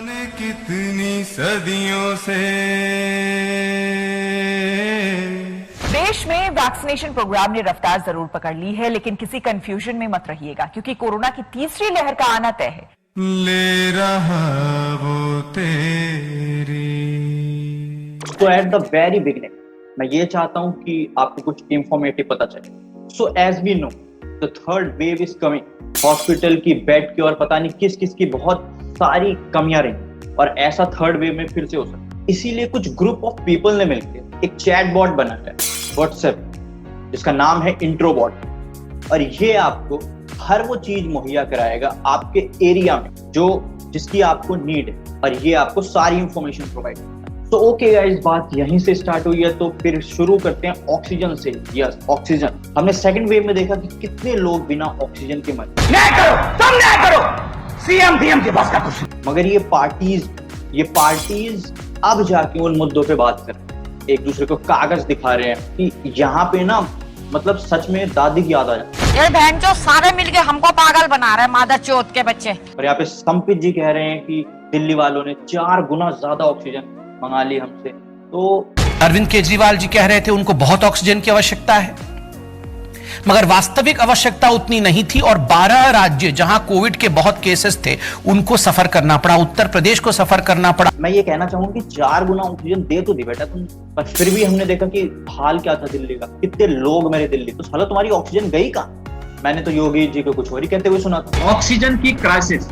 जाने कितनी सदियों से देश में वैक्सीनेशन प्रोग्राम ने रफ्तार जरूर पकड़ ली है, लेकिन किसी कंफ्यूजन में मत रहिएगा क्योंकि कोरोना की तीसरी लहर का आना तय है। ले रहा वो तेरी। तो एट द वेरी बिगिनिंग मैं ये चाहता हूं कि आपको कुछ इंफॉर्मेटिव पता चले। So as we know the third wave is coming. Hospital की बेड की और पता नहीं किस किस की बहुत सारी कमियां रही और ऐसा थर्ड वेव में फिर से हो सकता है। इसीलिए कुछ ग्रुप ऑफ पीपल ने मिलकर एक चैट बॉट बनाया है व्हाट्सएप, जिसका नाम है इंट्रोबॉट, और ये आपको हर वो चीज मुहैया कराएगा आपके एरिया में जो जिसकी आपको नीड है, और ये आपको सारी इंफॉर्मेशन प्रोवाइड करता है। तो ओके गाइस, बात यहीं से स्टार्ट हुई है, तो फिर शुरू करते हैं ऑक्सीजन से। Yes, oxygen. हमने सेकंड वेव में देखा कि कितने लोग बिना ऑक्सीजन के मरे। न्याय करो, तुम न्याय करो, सीएम डीएम के पास का कुछ। मगर ये पार्टीज अब जाके उन मुद्दों पे बात कर रहे हैं, एक दूसरे को कागज दिखा रहे हैं कि यहाँ पे ना मतलब सच में दादी की याद आ जाती है। ये बहन जो सारे मिलके हमको पागल बना रहे हैं, मादर चौथ के बच्चे। और यहाँ पे संपित जी कह रहे हैं कि दिल्ली वालों ने 4 गुना ज्यादा ऑक्सीजन मंगा ली हमसे। तो अरविंद केजरीवाल जी कह रहे थे उनको बहुत ऑक्सीजन की आवश्यकता है, मगर वास्तविक आवश्यकता उतनी नहीं थी और 12 राज्य जहां कोविड के बहुत केसेस थे उनको सफर करना पड़ा, उत्तर प्रदेश को सफर करना पड़ा। मैं ये कहना चाहूंगा कि 4 गुना ऑक्सीजन दे तो दी बेटा तुम, पर फिर भी हमने देखा कि हाल क्या था दिल्ली का, कितने लोग मेरे दिल्ली। तो साला तुम्हारी ऑक्सीजन गई कहां? मैंने तो योगी जी को कुछ और ही कहते हुए सुना था। ऑक्सीजन की क्राइसिस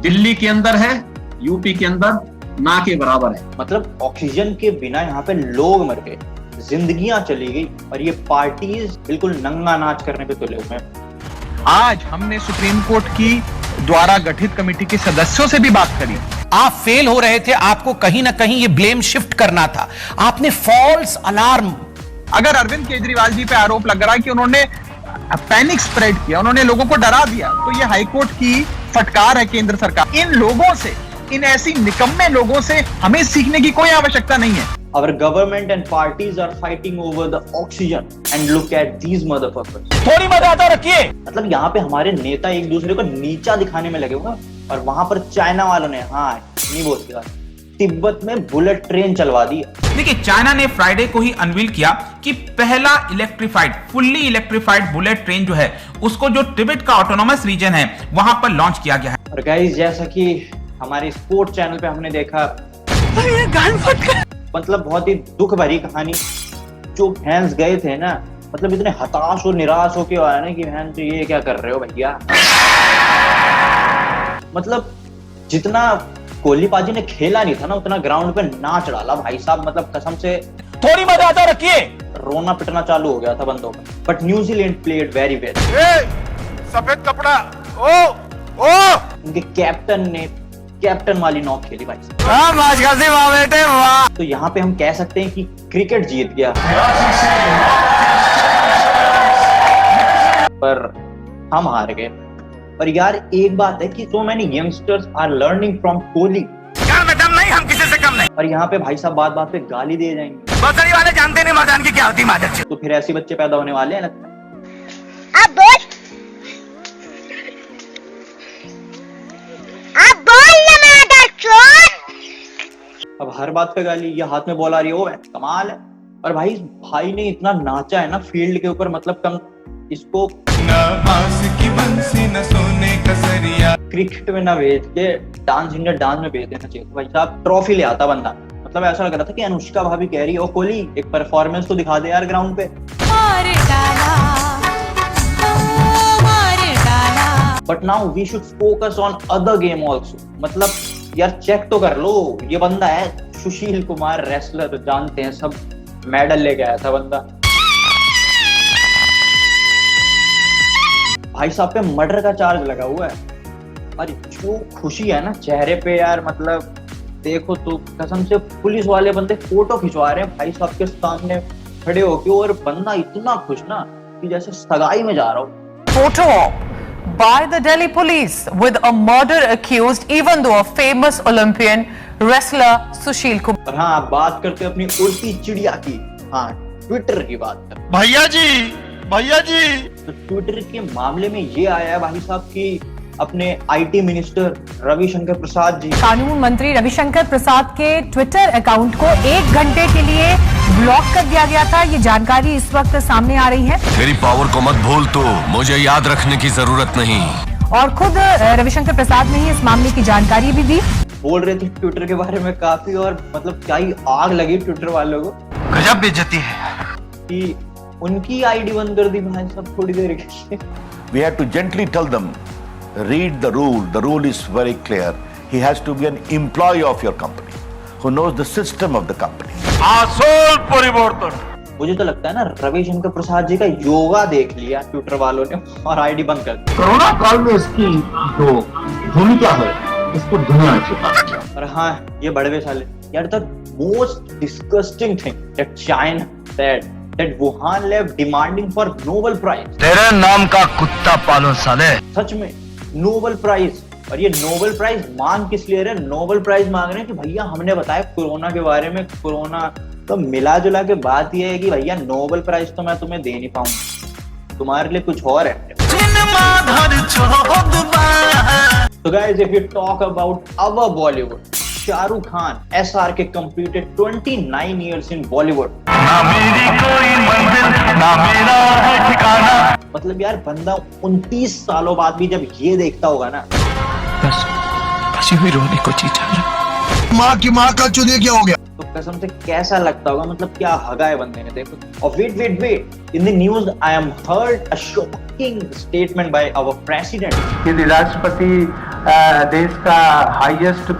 दिल्ली के अंदर है, यूपी के अंदर ना के बराबर है। मतलब ऑक्सीजन के बिना यहाँ पे लोग मर गए, जिंदगियां चली गई, और ये पार्टीज बिल्कुल नंगा नाच करने पे तुले हुए हैं। आज हमने सुप्रीम कोर्ट की द्वारा गठित कमेटी के सदस्यों से भी बात करी। आप फेल हो रहे थे, आपको कहीं ना कहीं ये ब्लेम शिफ्ट करना था, आपने फॉल्स अलार्म। अगर अरविंद केजरीवाल जी पे आरोप लग रहा है कि उन्होंने पैनिक स्प्रेड किया, उन्होंने लोगों को डरा दिया, तो ये हाईकोर्ट की फटकार है केंद्र सरकार। इन लोगों से, इन ऐसी निकम्मे लोगों से हमें सीखने की कोई आवश्यकता नहीं है। Our government and parties are fighting over the oxygen and look at these motherfuckers. थोड़ी मर्यादा रखिए। मतलब यहाँ पे हमारे नेता एक दूसरे को नीचा दिखाने में लगे हुए हैं, और वहां पर चाइना वालों ने नहीं बोलती बात, तिब्बत में बुलेट ट्रेन चलवा दी। देखिए, चाइना ने फ्राइडे को ही अनवील किया कि पहला फुल्ली इलेक्ट्रिफाइड बुलेट ट्रेन जो है उसको जो तिब्बत का ऑटोनोमस रीजन है वहां पर लॉन्च किया गया है। और गाइस, जैसा कि हमारे स्पोर्ट चैनल पे हमने देखा, मतलब बहुत ही दुख भरी कहानी। जो फैंस गए थे ना, मतलब इतने हताश और निराश होके आया ना कि बहन तो ये क्या कर रहे हो भैया। मतलब जितना कोहली पाजी ने खेला नहीं था ना, उतना ग्राउंड पे नाच डाला भाई साहब। मतलब कसम से थोड़ी मर्यादा रखिए। रोना पिटना चालू हो गया था बंदों का। But New Zealand played very well. सफेद कपड़ा, उनके कैप्टन ने कैप्टन वाली नॉक खेली भाई साहब। तो यहाँ पे हम कह सकते हैं कि क्रिकेट जीत गया, पर हम हार गए। और यार एक बात है कि so many youngsters are learning from Kohli. यार में दम नहीं, हम किसी से कम नहीं। और यहाँ पे भाई साहब बात बात पे गाली दिए जाएंगे। बसरी वाले जानते नहीं मर्दान की क्या होती मादर चौथ। तो फिर ऐसे बच्चे पैदा होने वाले हैं लगता है। अब बोल ना मादर चौथ। अब हर बात पे गाली, ये हाथ में बॉल आ रही है, वो कमाल है। और भाई ने इतना नाचा है ना फील्ड के ऊपर, मतलब कम इसको न बांस की बंसी न सोने का सरिया। क्रिकेट में ना भेज के डांस इंडिया डांस में भेज देना चाहिए भाई साहब। ट्रॉफी ले आता बंदा। मतलब ऐसा लग रहा था कि अनुष्का भाभी कह रही है, ओ कोहली एक परफॉर्मेंस तो दिखा दे यार ग्राउंड पे। But now we should focus on other game also. मतलब यार चेक तो कर लो, ये बंदा है सुशील कुमार, रेसलर, जानते हैं सब, मेडल लेके आया था बंदा। भाई साहब पे मर्डर का चार्ज लगा हुआ है, और जो खुशी है ना चेहरे पे यार, मतलब देखो तो कसम से पुलिस वाले बंदे फोटो खिंचवा रहे हैं भाई साहब के सामने खड़े होके, और बंदा इतना खुश ना कि जैसे सगाई में जा रहा हो। Photo by the Delhi police with a murder accused, even though a famous Olympian wrestler Sushil Kumar. और हाँ, आप बात करते अपनी उड़ती चिड़िया की, हाँ ट्विटर की बात कर। भैया जी तो ट्विटर के मामले में ये आया है भाई साहब कि अपने आईटी मिनिस्टर रविशंकर प्रसाद जी। कानून मंत्री रविशंकर प्रसाद के ट्विटर अकाउंट को 1 घंटे के लिए ब्लॉक कर दिया गया था। ये जानकारी इस वक्त सामने आ रही है। मेरी पावर को मत भूल, तो मुझे याद रखने की जरूरत नहीं। और खुद रविशंकर प्रसाद ने ही इस मामले की जानकारी भी दी। बोल रहे थे ट्विटर के बारे में काफी, और मतलब क्या ही आग लगी ट्विटर वालों को। गजब बेइज्जती है कि उनकी आईडी बंद कर दी भाई सब थोड़ी देर के लिए। We have to gently tell them, read the rule. The rule is very clear. He has to be an employee of your company, who knows the system of the company. आसोल परिवर्तन। मुझे तो लगता है ना रविशंकर प्रसाद जी का योगा देख लिया ट्विटर वालों ने और आईडी बंद कर दी। कोरोना काल में इसकी जो भूमिका है इसको दुनिया ने स्वीकार किया। और हाँ, ये बड़वे साले यार, the most disgusting thing that China said that Wuhan lab demanding for Nobel Prize। तेरे नाम का कुत्ता पालो साले। सच में नोबेल प्राइज। और ये नोबेल प्राइज मांग किस लिए रहे? नोबेल प्राइज मांग रहे हैं कि भैया हमने बताया कोरोना के बारे में, कोरोना तो मिला जुला के बात ये है कि भैया नोबेल प्राइज तो मैं तुम्हें दे नहीं पाऊंगा, तुम्हारे लिए कुछ और है। So guys, if you talk about our Bollywood, Shahrukh Khan SRK completed 29 years in Bollywood। ना मेरी कोई मंजिल, ना मेरा है ठिकाना। मतलब यार बंदा 29 सालों बाद भी जब ये देखता होगा ना, बस फंसी हुई रोने को जी जा रहा। माँ की माँ का चुनिया क्या हो गया? तो कसम से कैसा लगता होगा, मतलब क्या हगा है बंदे ने। देखो, और wait in the news I am heard a shocking statement by our president. यदि राष्ट्रपति देश का हाईएस्ट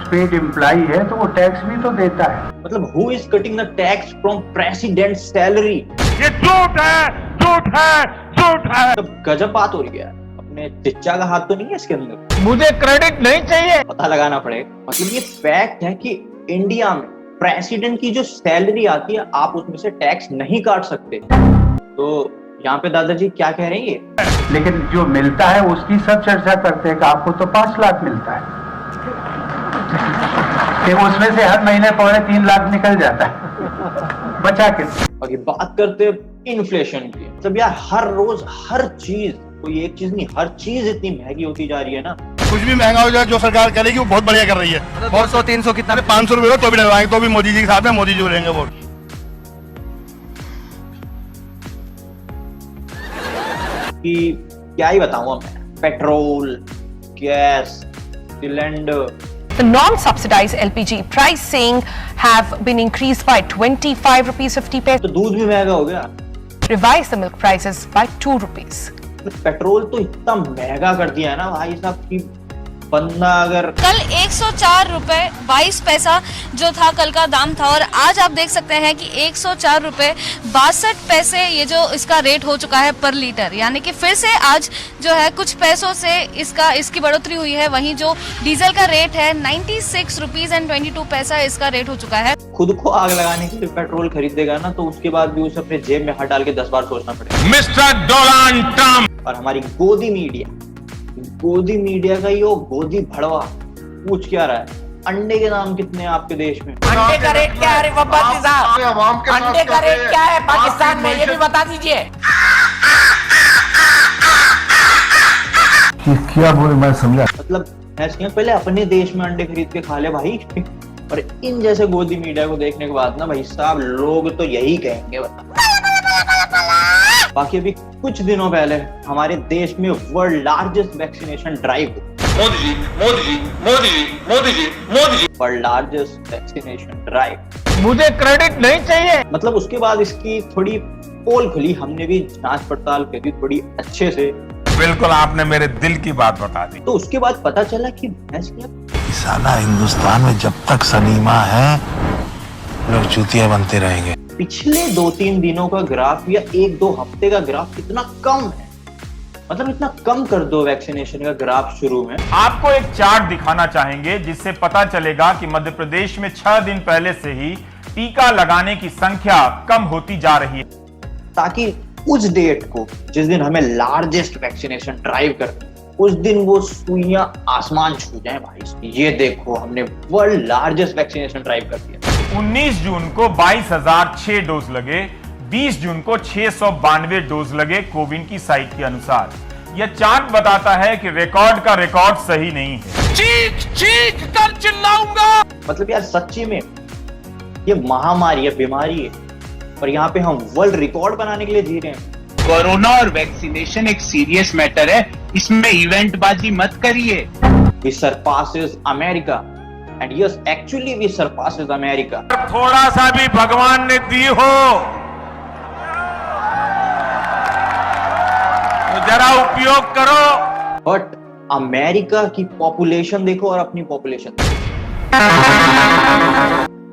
पेड एम्प्लॉई है तो वो टैक्स भी तो देता है। मतलब who is cutting the tax from president salary? ये झूठ है। तो गजब बात हो रही है। अपने चिच्चा का हाथ तो नहीं है इसके अंदर? मुझे क्रेडिट नहीं चाहिए। पता लगाना पड़ेगा। मतलब ये फैक्ट है कि इंडिया में प्रेसिडेंट की जो सैलरी आती है आप उसमें से टैक्स नहीं काट सकते। तो यहाँ पे दादाजी क्या कह रहे हैं? लेकिन जो मिलता है उसकी सब चर्चा करते हैं कि आपको तो 5 लाख मिलता है, कि उसमें से हर महीने 3.25 लाख निकल जाता है बचा के। और ये बात करते हैं इन्फ्लेशन की। मतलब यार हर रोज हर चीज, कोई एक चीज नहीं, हर चीज इतनी महंगी होती जा रही है ना। कुछ भी महंगा हो जाए, जो सरकार करेगी वो बहुत बढ़िया कर रही है। 200-300 कितना? 500 रुपए हो तो भी डलवाएंगे, तो भी मोदी जी के साथ में, मोदी जी रहेंगे वोट। कि क्या ही बताऊं मैं, petrol, gas, cylinder. The non-subsidized LPG pricing have been increased by 25 rupees 50 paise. तो दूध भी महंगा हो गया। Revised the milk prices by 2 rupees. Petrol तो इतना महंगा कर दिया है ना भाई साहब की बंदा अगर कल 104 रुपए 22 पैसा जो था कल का दाम था, और आज आप देख सकते हैं कि 104 रुपए 62 पैसे ये जो इसका रेट हो चुका है पर लीटर। यानी कि फिर से आज जो है कुछ पैसों से इसकी बढ़ोतरी हुई है। वहीं जो डीजल का रेट है 96 रुपीज एंड 22 पैसा इसका रेट हो चुका है। खुद को आग लगाने के लिए पेट्रोल खरीदेगा ना, तो उसके बाद भी उसे अपने जेब में हाथ डाल के 10 बार सोचना पड़ेगा। Mister Donald Trump. और हमारी गोदी मीडिया का यो गोदी भड़वा पूछ क्या रहा है, अंडे के दाम कितने हैं आपके देश में? अंडे का रेट क्या है वब्बाती साहब? अंडे का रेट क्या है पाकिस्तान में, ये भी बता दीजिए। क्या बोले मैं समझा। मतलब पहले अपने देश में अंडे खरीद के खा ले भाई। और इन जैसे गोदी मीडिया को देखने के बाद ना भाई साहब लोग तो यही कहेंगे। बाकी अभी कुछ दिनों पहले हमारे देश में world largest vaccination drive, world largest vaccination drive. मुझे क्रेडिट नहीं चाहिए। मतलब उसके बाद इसकी थोड़ी पोल खुली, हमने भी जांच पड़ताल करी थोड़ी अच्छे से। बिल्कुल आपने मेरे दिल की बात बता दी। तो उसके बाद पता चला कि भैंस साला हिंदुस्तान में जब तक सनीमा है लोग चूतिया बनते रहेंगे। पिछले 2-3 दिनों का ग्राफ या 1-2 हफ्ते का ग्राफ कितना कम है। मतलब इतना कम कर दो वैक्सीनेशन का ग्राफ शुरू में। आपको एक चार्ट दिखाना चाहेंगे जिससे पता चलेगा कि मध्य प्रदेश में 6 दिन पहले से ही टीका लगाने की संख्या कम होती जा रही है, ताकि उस डेट को जिस दिन हमें लार्जेस्ट वैक्सीनेशन ड्राइव करना, उस दिन वो सुइयां आसमान छू जाएं भाई। ये देखो हमने वर्ल्ड लार्जेस्ट वैक्सीनेशन ड्राइव कर दिया। 19 जून को 22,006 डोज लगे, 20 जून को 692 डोज लगे कोविन की साइट के अनुसार। यह चार्ट बताता है कि रिकॉर्ड का रिकॉर्ड सही नहीं है। चीख चीख कर चिल्लाऊंगा। मतलब यार सच्ची में ये महामारी है, बीमारी है, और यहाँ पे हम वर्ल्ड रिकॉर्ड बनाने के लिए जी रहे हैं। कोरोना और वैक्सीनेशन एक सीरियस मैटर है, इसमें इवेंटबाजी मत करिए। We surpasses America, and yes, actually we surpasses America. थोड़ा सा भी भगवान ने दी हो तो जरा उपयोग करो। But अमेरिका की पॉपुलेशन देखो और अपनी पॉपुलेशन।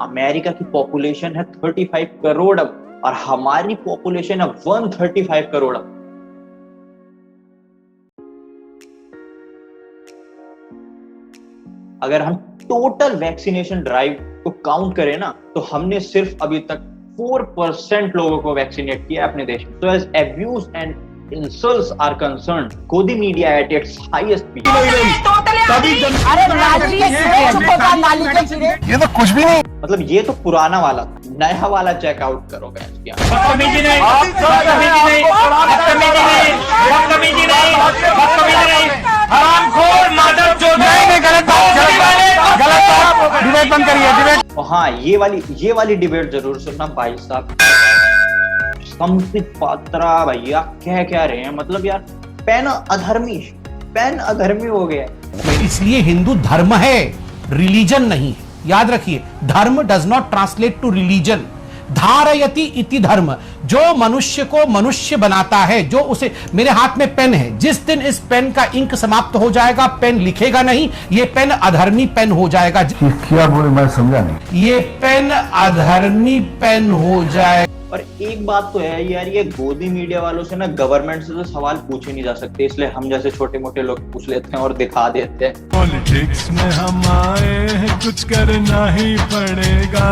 अमेरिका की पॉपुलेशन है 35 करोड़ अब, और हमारी पॉपुलेशन है 135 करोड़ अब। अगर हम टोटल वैक्सीनेशन ड्राइव को काउंट करें ना, तो हमने सिर्फ अभी तक 4% लोगों को वैक्सीनेट किया है अपने देश में। So as abuse and insults are concerned, Godi media at its highest peak. ये तो कुछ भी नहीं। मतलब ये तो पुराना वाला था, नया वाला चेकआउट करो गैस। डिबेट बंद करिए, डिबेट। हाँ, ये वाली डिबेट जरूर सुनना भाई साहब। संबित पात्रा भैया कह रहे हैं, मतलब यार पेन अधर्मी हो गया। इसलिए हिंदू धर्म है, रिलीजन नहीं है। याद रखिए, dharma does not translate to religion. धारयति इति धर्म, जो मनुष्य को मनुष्य बनाता है, जो उसे, मेरे हाथ में पेन है, जिस दिन इस पेन का इंक समाप्त हो जाएगा, पेन लिखेगा नहीं, ये पेन अधर्मी पेन हो जाएगा। क्या बोले मैं समझा नहीं। ये पेन अधर्मी पेन हो जाए। और एक बात तो है यार, ये गोदी मीडिया वालों से ना गवर्नमेंट से तो सवाल पूछे नहीं जा सकते, इसलिए हम जैसे छोटे मोटे लोग पूछ लेते हैं और दिखा देते हैं। पॉलिटिक्स में हम आए हैं, कुछ करना ही पड़ेगा।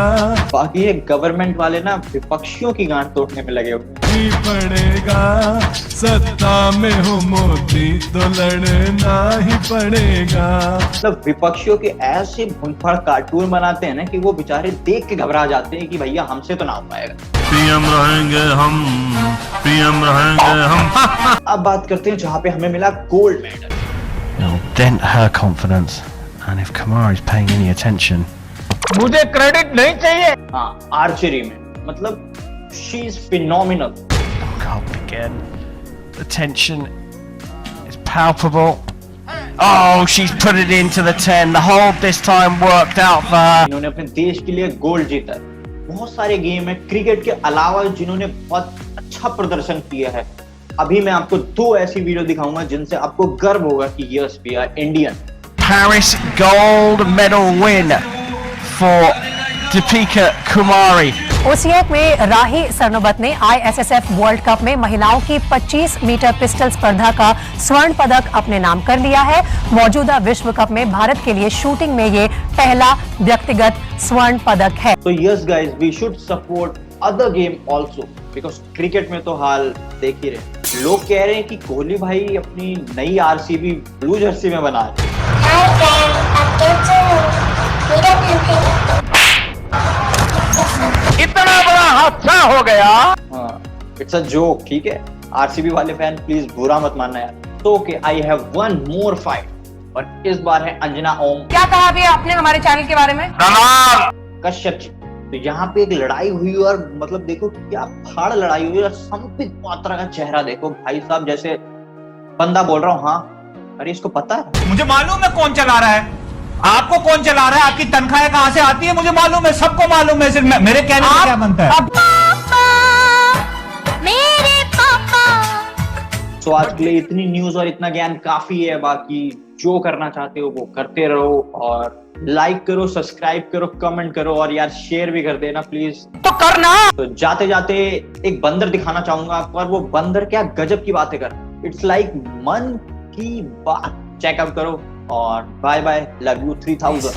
बाकी ये गवर्नमेंट वाले ना विपक्षियों की गांठ तोड़ने में लगे हुए ही पड़ेगा, सत्ता में हो मोदी तो लड़ना ही पड़ेगा। मतलब विपक्षियों के ऐसे भूनफाड़ कार्टून बनाते हैं ना कि वो बेचारे देख के घबरा जाते हैं कि भैया हमसे तो ना हो पाएगा। पीएम रहेंगे हम, पीएम रहेंगे हम। अब बात करते हैं जहां पे हमें मिला gold medal. Dent her confidence, and if Kamara is paying any attention, मुझे क्रेडिट नहीं चाहिए। हाँ, आर्चरी में मतलब she is phenomenal. can't begin. The tension is palpable. Oh, she's put it into the 10. The hold this time worked out for her. इन्होंने अपने देश के लिए गोल्ड जीता है। बहुत सारे गेम है क्रिकेट के अलावा जिन्होंने बहुत अच्छा प्रदर्शन किया है। अभी मैं आपको 2 ऐसी वीडियो दिखाऊंगा जिनसे आपको गर्व होगा कि yes we are Indian. Paris gold medal win for Deepika Kumari. ओसीएक में राही सरनोबत ने ISSF वर्ल्ड कप में महिलाओं की 25 मीटर पिस्टल स्पर्धा का स्वर्ण पदक अपने नाम कर लिया है। मौजूदा विश्व कप में भारत के लिए शूटिंग में ये पहला व्यक्तिगत स्वर्ण पदक है। तो yes guys, we should support other game also, because cricket में तो हाल देख ही रहे। लोग कह रहे हैं कि कोहली भाई अपनी नई आरसीबी ब्लू जर्सी में बना है। इतना बड़ा हादसा हो गया। इट्स अ जोक, ठीक है। आरसीबी वाले फैन प्लीज बुरा मत मानना यार। तो okay, I have one more fight, और इस बार है अंजना ओम। क्या कहा अभी आपने हमारे चैनल के बारे में? कश्यप जी। तो यहाँ पे एक लड़ाई हुई और मतलब देखो क्या फाड़ लड़ाई हुई, और संबित पात्रा का चेहरा देखो भाई साहब, जैसे बंदा बोल रहा हूँ हाँ अरे इसको पता है, मुझे मालूम है कौन चला रहा है, आपको कौन चला रहा है, आपकी तनख्वाहें कहाँ से आती है, मुझे मालूम है, सबको मालूम है, सिर्फ मेरे कहने से क्या बनता है। मेरे पापा। तो आज के लिए इतनी न्यूज और इतना ज्ञान काफी है। बाकी जो करना चाहते हो वो करते रहो, और लाइक करो, सब्सक्राइब करो, कमेंट करो, और यार शेयर भी कर देना प्लीज। तो करना। तो जाते जाते एक बंदर दिखाना चाहूंगा आपको, और वो बंदर क्या गजब की बातें कर, इट्स लाइक मन की बात। चेकआउट करो और बाय बाय, लव यू 3000।